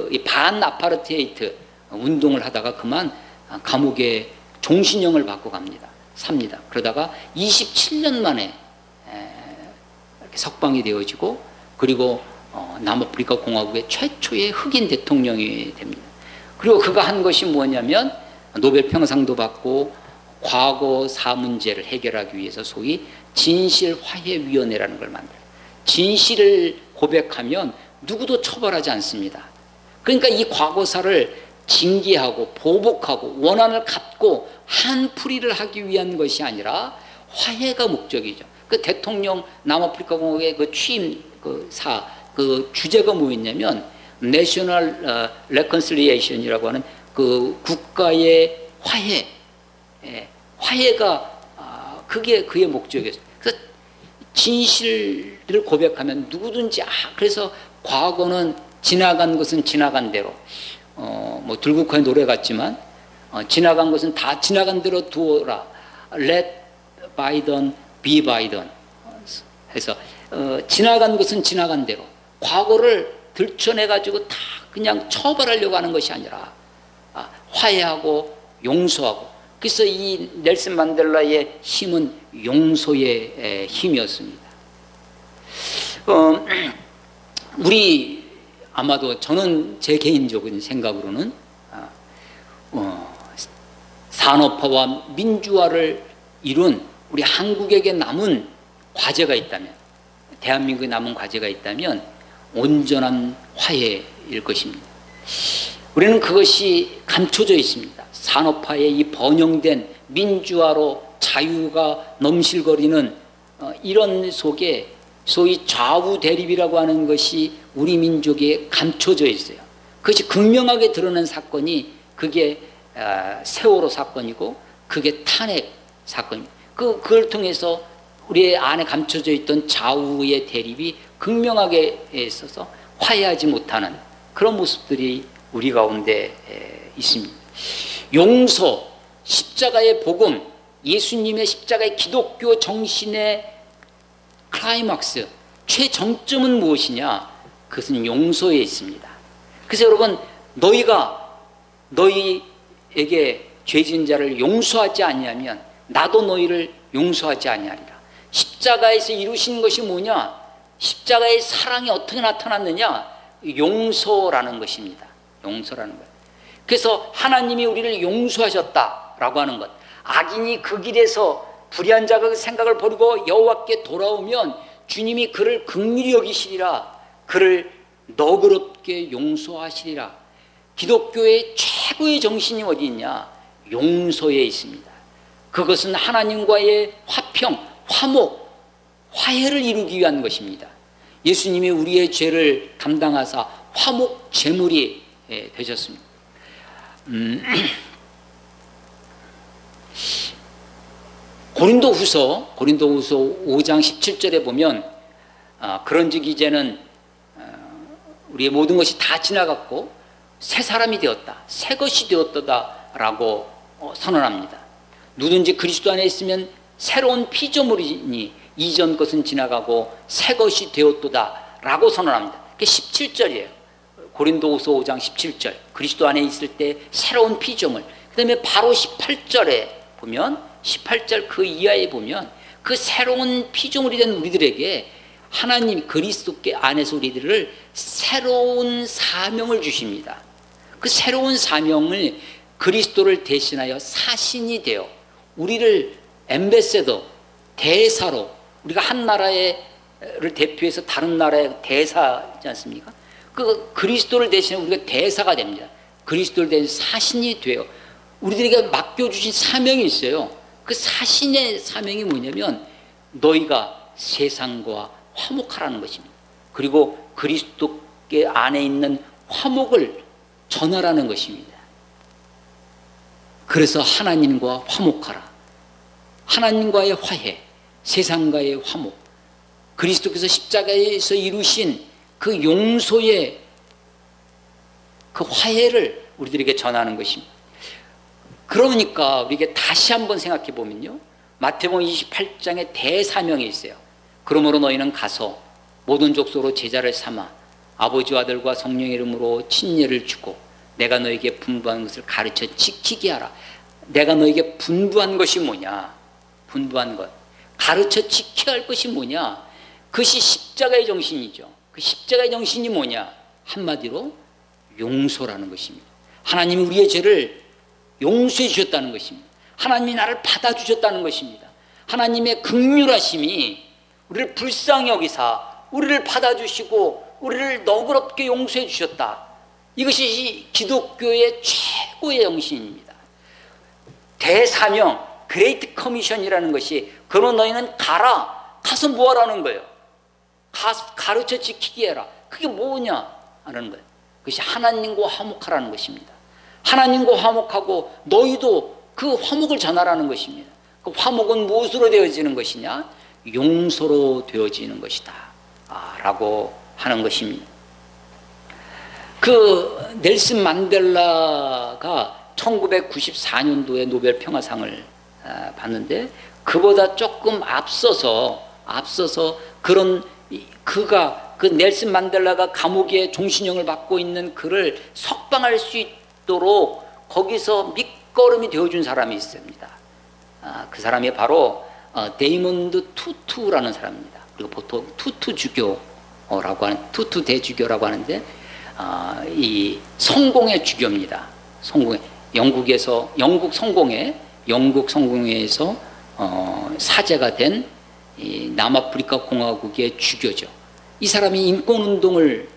이 반아파르테이트 운동을 하다가 그만 감옥에 종신형을 받고 삽니다. 그러다가 27년 만에 이렇게 석방이 되어지고 그리고 남아프리카 공화국의 최초의 흑인 대통령이 됩니다. 그리고 그가 한 것이 뭐냐면 노벨 평화상도 받고 과거사 문제를 해결하기 위해서 소위 진실화해위원회라는 걸 만들어요. 진실을 고백하면 누구도 처벌하지 않습니다. 그러니까 이 과거사를 징계하고 보복하고 원한을 갚고 한풀이를 하기 위한 것이 아니라 화해가 목적이죠. 그 대통령 남아프리카 공화국의 그 취임 그 주제가 뭐였냐면 내셔널 레컨실리에이션이라고 하는 그 국가의 화해, 화해가 그게 그의 목적이었어요. 그래서 진실을 고백하면 누구든지 그래서 과거는 지나간 것은 지나간 대로 뭐 들국화의 노래 같지만 지나간 것은 다 지나간 대로 두어라. Let bygone be bygone. 해서 지나간 것은 지나간 대로 과거를 들춰내 가지고 다 그냥 처벌하려고 하는 것이 아니라 화해하고 용서하고. 그래서 이 넬슨 만델라의 힘은 용서의 힘이었습니다. 우리 아마도 저는 제 개인적인 생각으로는 산업화와 민주화를 이룬 우리 한국에게 남은 과제가 있다면, 대한민국에 남은 과제가 있다면 온전한 화해일 것입니다. 우리는 그것이 감춰져 있습니다. 산업화의 이 번영된 민주화로 자유가 넘실거리는 이런 속에 소위 좌우 대립이라고 하는 것이 우리 민족에 감춰져 있어요. 그것이 극명하게 드러난 사건이 그게 세월호 사건이고 그게 탄핵 사건입니다. 그걸 통해서 우리 안에 감춰져 있던 좌우의 대립이 극명하게 있어서 화해하지 못하는 그런 모습들이 우리 가운데 있습니다. 용서, 십자가의 복음, 예수님의 십자가의 기독교 정신의 클라이막스, 최정점은 무엇이냐? 그것은 용서에 있습니다. 그래서 여러분, 너희에게 죄진 자를 용서하지 아니하면 나도 너희를 용서하지 아니하리라. 십자가에서 이루신 것이 뭐냐? 십자가의 사랑이 어떻게 나타났느냐? 용서라는 것입니다. 용서라는 것. 그래서 하나님이 우리를 용서하셨다라고 하는 것. 악인이 그 길에서 불의한 자가 그 생각을 버리고 여호와께 돌아오면 주님이 그를 긍휼히 여기시리라. 그를 너그럽게 용서하시리라. 기독교의 최고의 정신이 어디 있냐? 용서에 있습니다. 그것은 하나님과의 화평, 화목, 화해를 이루기 위한 것입니다. 예수님이 우리의 죄를 감당하사 화목 제물이 되셨습니다. 고린도후서 5장 17절에 보면 그런즉 이제는 우리의 모든 것이 다 지나갔고 새 사람이 되었다, 새 것이 되었다라고 선언합니다. 누구든지 그리스도 안에 있으면 새로운 피조물이니 이전 것은 지나가고 새 것이 되었도다라고 선언합니다. 그게 17절이에요. 고린도후서 5장 17절. 그리스도 안에 있을 때 새로운 피조물. 그다음에 바로 18절에 보면 18절 그 이하에 보면 그 새로운 피조물이 된 우리들에게 하나님 그리스도께 안에서 우리들을 새로운 사명을 주십니다. 그 새로운 사명을 그리스도를 대신하여 사신이 되어 우리를 엠베세더, 대사로, 우리가 한 나라를 대표해서 다른 나라의 대사지 않습니까? 그 그리스도를 대신해 우리가 대사가 됩니다. 그리스도를 대신 사신이 되어 우리들에게 맡겨주신 사명이 있어요. 그 사신의 사명이 뭐냐면 너희가 세상과 화목하라는 것입니다. 그리고 그리스도께 안에 있는 화목을 전하라는 것입니다. 그래서 하나님과 화목하라. 하나님과의 화해, 세상과의 화목, 그리스도께서 십자가에서 이루신 그 용서의 그 화해를 우리들에게 전하는 것입니다. 그러니까 우리에게 다시 한번 생각해 보면요, 마태복음 28장에 대사명이 있어요. 그러므로 너희는 가서 모든 족속으로 제자를 삼아 아버지와 아들과 성령의 이름으로 친례를 주고 내가 너에게 분부한 것을 가르쳐 지키게 하라. 내가 너에게 분부한 것이 뭐냐? 분부한 것, 가르쳐 지켜야 할 것이 뭐냐? 그것이 십자가의 정신이죠. 그 십자가의 정신이 뭐냐? 한마디로 용서라는 것입니다. 하나님이 우리의 죄를 용서해 주셨다는 것입니다. 하나님이 나를 받아주셨다는 것입니다. 하나님의 긍휼하심이 우리를 불쌍히 여기사 우리를 받아주시고 우리를 너그럽게 용서해 주셨다. 이것이 기독교의 최고의 정신입니다. 대사명, 그레이트 커미션이라는 것이, 그러면 너희는 가서 뭐하라는 거예요? 가르쳐 지키게 해라. 그게 뭐냐 하는 거예요. 그것이 하나님과 화목하라는 것입니다. 하나님과 화목하고 너희도 그 화목을 전하라는 것입니다. 그 화목은 무엇으로 되어지는 것이냐? 용서로 되어지는 것이다 라고 하는 것입니다. 그 넬슨 만델라가 1994년도에 노벨 평화상을 받는데, 그보다 조금 앞서서 그런 그 넬슨 만델라가 감옥에 종신형을 받고 있는 그를 석방할 수 있도록 거기서 밑거름이 되어준 사람이 있습니다. 그 사람이 바로 데이먼드 투투라는 사람입니다. 그리고 보통 투투 주교라고 하는, 투투 대주교라고 하는데, 이 성공의 주교입니다. 영국 성공회에서 사제가 된 이 남아프리카 공화국의 주교죠. 이 사람이 인권운동을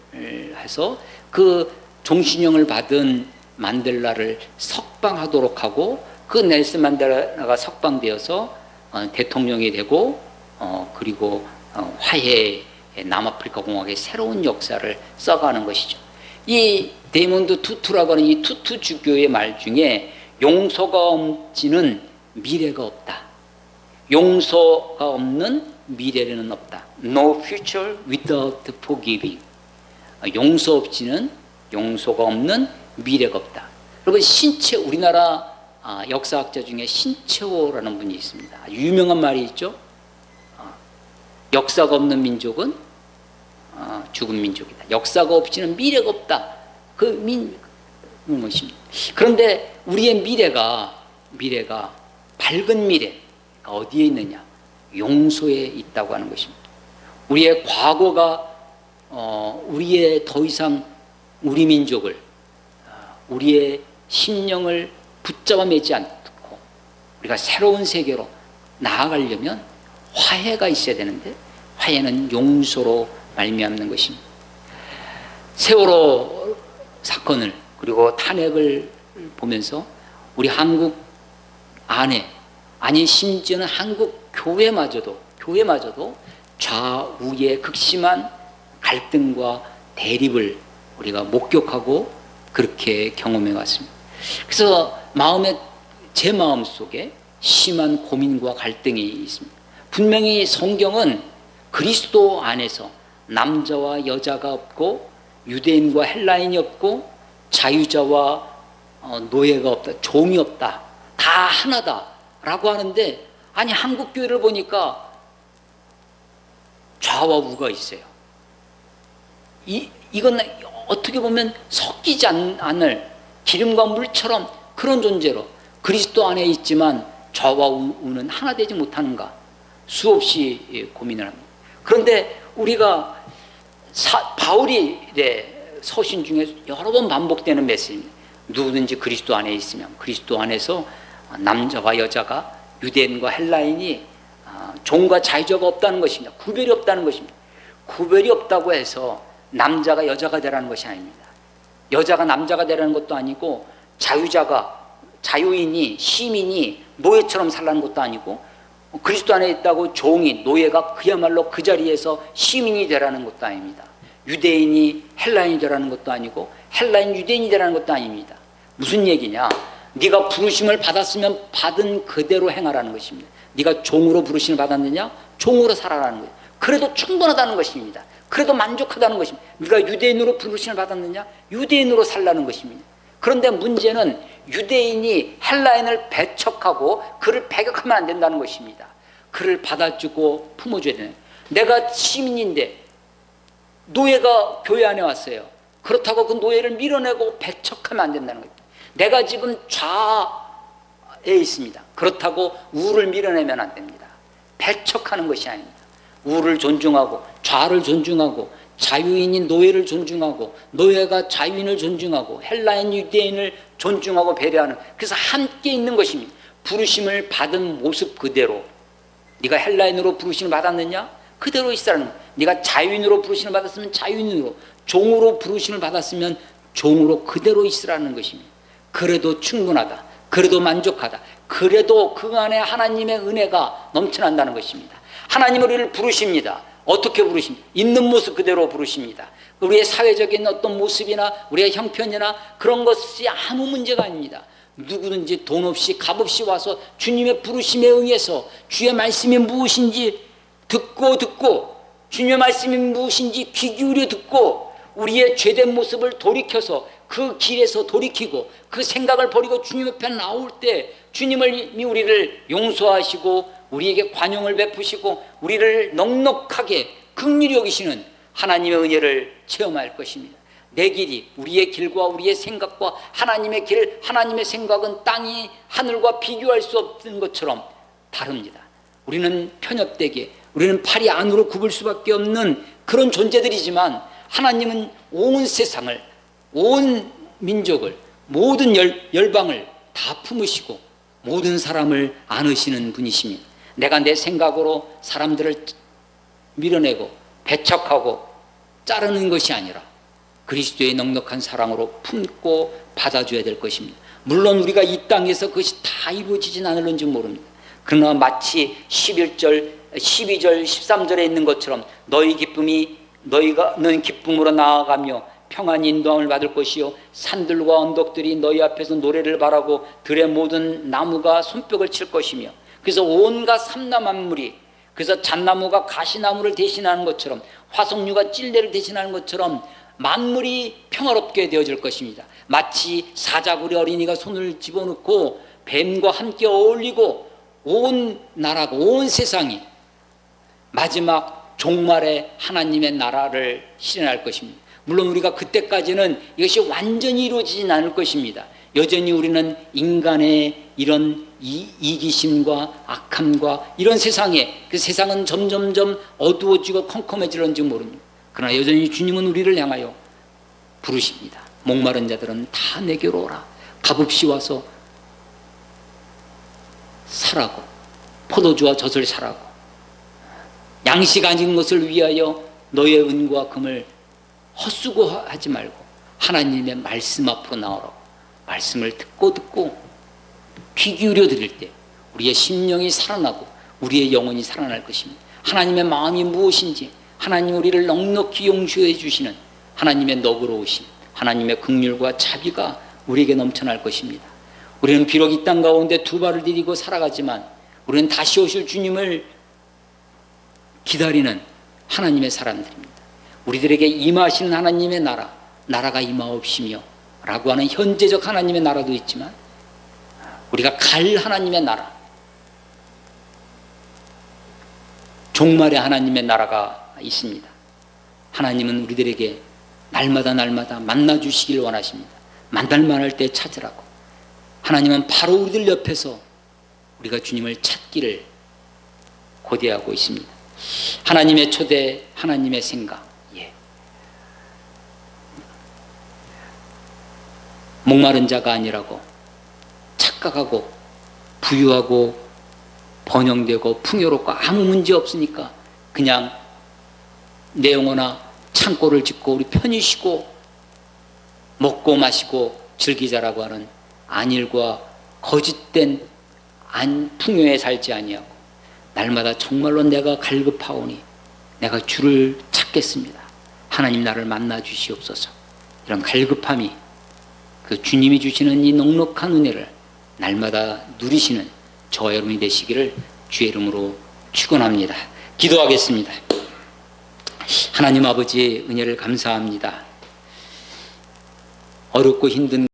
해서 그 종신형을 받은 만델라를 석방하도록 하고, 그 넬슨 만델라가 석방되어서 대통령이 되고, 그리고 화해의 남아프리카 공화국의 새로운 역사를 써가는 것이죠. 이 데이먼드 투투라고 하는 이 투투 주교의 말 중에 용서가 없지는 미래가 없다. 용서가 없는 미래는 없다. No future without forgiving. 용서 없이는, 용서가 없는 미래가 없다. 여러분, 우리나라 역사학자 중에 신채호라는 분이 있습니다. 유명한 말이 있죠. 역사가 없는 민족은 죽은 민족이다. 역사가 없이는 미래가 없다. 그것입니다. 그런데 우리의 미래가 밝은 미래가 어디에 있느냐? 용서에 있다고 하는 것입니다. 우리의 과거가 우리의 더 이상 우리 민족을, 우리의 심령을 붙잡아 매지 않고 우리가 새로운 세계로 나아가려면 화해가 있어야 되는데, 화해는 용서로 말미암는 것입니다. 세월호 사건을, 그리고 탄핵을 보면서 우리 한국 안에, 아니 심지어는 한국 교회마저도 좌우의 극심한 갈등과 대립을 우리가 목격하고 그렇게 경험해 왔습니다. 그래서 제 마음 속에 심한 고민과 갈등이 있습니다. 분명히 성경은 그리스도 안에서 남자와 여자가 없고, 유대인과 헬라인이 없고, 자유자와 노예가 없다, 종이 없다, 다 하나다 라고 하는데, 아니 한국 교회를 보니까 좌와 우가 있어요. 이건 어떻게 보면 섞이지 않을 기름과 물처럼 그런 존재로 그리스도 안에 있지만 좌와 우는 하나 되지 못하는가, 수없이 고민을 합니다. 그런데 우리가 바울의 서신 중에 여러 번 반복되는 메시지입니다. 누구든지 그리스도 안에 있으면, 그리스도 안에서 남자와 여자가, 유대인과 헬라인이, 종과 자유자가 없다는 것입니다. 구별이 없다는 것입니다. 구별이 없다고 해서 남자가 여자가 되라는 것이 아닙니다. 여자가 남자가 되라는 것도 아니고, 자유인이, 시민이 노예처럼 살라는 것도 아니고, 그리스도 안에 있다고 종이, 노예가 그야말로 그 자리에서 시민이 되라는 것도 아닙니다. 유대인이 헬라인이 되라는 것도 아니고, 헬라인 유대인이 되라는 것도 아닙니다. 무슨 얘기냐? 네가 부르심을 받았으면 받은 그대로 행하라는 것입니다. 네가 종으로 부르심을 받았느냐? 종으로 살아라는 거예요. 그래도 충분하다는 것입니다. 그래도 만족하다는 것입니다. 네가 유대인으로 부르심을 받았느냐? 유대인으로 살라는 것입니다. 그런데 문제는 유대인이 헬라인을 배척하고 그를 배격하면 안 된다는 것입니다. 그를 받아주고 품어줘야 되는. 내가 시민인데 노예가 교회 안에 왔어요. 그렇다고 그 노예를 밀어내고 배척하면 안 된다는 거예요. 내가 지금 좌에 있습니다. 그렇다고 우를 밀어내면 안 됩니다. 배척하는 것이 아닙니다. 우를 존중하고 좌를 존중하고 자유인이 노예를 존중하고 노예가 자유인을 존중하고 헬라인 유대인을 존중하고 배려하는, 그래서 함께 있는 것입니다. 부르심을 받은 모습 그대로, 네가 헬라인으로 부르심을 받았느냐? 그대로 있으라는 거예요. 네가 자유인으로 부르심을 받았으면 자유인으로, 종으로 부르심을 받았으면 종으로 그대로 있으라는 것입니다. 그래도 충분하다, 그래도 만족하다, 그래도 그 안에 하나님의 은혜가 넘쳐난다는 것입니다. 하나님은 우리를 부르십니다. 어떻게 부르십니까? 있는 모습 그대로 부르십니다. 우리의 사회적인 어떤 모습이나 우리의 형편이나 그런 것이 아무 문제가 아닙니다. 누구든지 돈 없이 값 없이 와서 주님의 부르심에 응해서 주의 말씀이 무엇인지 듣고 주님의 말씀이 무엇인지 귀 기울여 듣고 우리의 죄된 모습을 돌이켜서 그 길에서 돌이키고 그 생각을 버리고 주님 옆에 나올 때 주님이 우리를 용서하시고 우리에게 관용을 베푸시고 우리를 넉넉하게 긍휼히 여기시는 하나님의 은혜를 체험할 것입니다. 내 길이, 우리의 길과 우리의 생각과 하나님의 길, 하나님의 생각은 땅이 하늘과 비교할 수 없는 것처럼 다릅니다. 우리는 편협되게, 우리는 팔이 안으로 굽을 수밖에 없는 그런 존재들이지만 하나님은 온 세상을, 온 민족을, 모든 열방을 다 품으시고 모든 사람을 안으시는 분이십니다. 내가 내 생각으로 사람들을 밀어내고 배척하고 자르는 것이 아니라 그리스도의 넉넉한 사랑으로 품고 받아줘야 될 것입니다. 물론 우리가 이 땅에서 그것이 다 이루어지진 않을는지 모릅니다. 그러나 마치 11절, 12절, 13절에 있는 것처럼 너희는 기쁨으로 나아가며 평안히 인도함을 받을 것이요 산들과 언덕들이 너희 앞에서 노래를 바라고 들의 모든 나무가 손뼉을 칠 것이며, 그래서 온갖 삼나만물이, 그래서 잣나무가 가시나무를 대신하는 것처럼 화석류가 찔레를 대신하는 것처럼 만물이 평화롭게 되어질 것입니다. 마치 사자굴에 어린이가 손을 집어넣고 뱀과 함께 어울리고 온 나라가, 온 세상이 마지막 종말에 하나님의 나라를 실현할 것입니다. 물론 우리가 그때까지는 이것이 완전히 이루어지진 않을 것입니다. 여전히 우리는 인간의 이런 이기심과 악함과 이런 세상에, 그 세상은 점점점 어두워지고 컴컴해지는지 모릅니다. 그러나 여전히 주님은 우리를 향하여 부르십니다. 목마른 자들은 다 내게로 오라. 값없이 와서 사라고, 포도주와 젖을 사라고, 양식 아닌 것을 위하여 너의 은과 금을 헛수고하지 말고 하나님의 말씀 앞으로 나오라고. 말씀을 듣고 귀 기울여 들을 때 우리의 심령이 살아나고 우리의 영혼이 살아날 것입니다. 하나님의 마음이 무엇인지, 하나님 우리를 넉넉히 용서해 주시는 하나님의 너그러우심, 하나님의 긍휼과 자비가 우리에게 넘쳐날 것입니다. 우리는 비록 이 땅 가운데 두 발을 디디고 살아가지만 우리는 다시 오실 주님을 기다리는 하나님의 사람들입니다. 우리들에게 임하시는 하나님의 나라가 임하옵시며 라고 하는 현재적 하나님의 나라도 있지만 우리가 갈 하나님의 나라, 종말의 하나님의 나라가 있습니다. 하나님은 우리들에게 날마다 만나 주시길 원하십니다. 만날만 할 때 찾으라고. 하나님은 바로 우리들 옆에서 우리가 주님을 찾기를 고대하고 있습니다. 하나님의 초대, 하나님의 생각, 목마른 자가 아니라고 착각하고 부유하고 번영되고 풍요롭고 아무 문제 없으니까 그냥 내 영혼아 창고를 짓고 우리 편히 쉬고 먹고 마시고 즐기자라고 하는 안일과 거짓된 풍요에 살지 아니하고 날마다 정말로 내가 갈급하오니 내가 주를 찾겠습니다. 하나님 나를 만나 주시옵소서. 이런 갈급함이 그 주님이 주시는 이 넉넉한 은혜를 날마다 누리시는 저와 여러분이 되시기를 주의 이름으로 축원합니다. 기도하겠습니다. 하나님 아버지 은혜를 감사합니다. 어렵고 힘든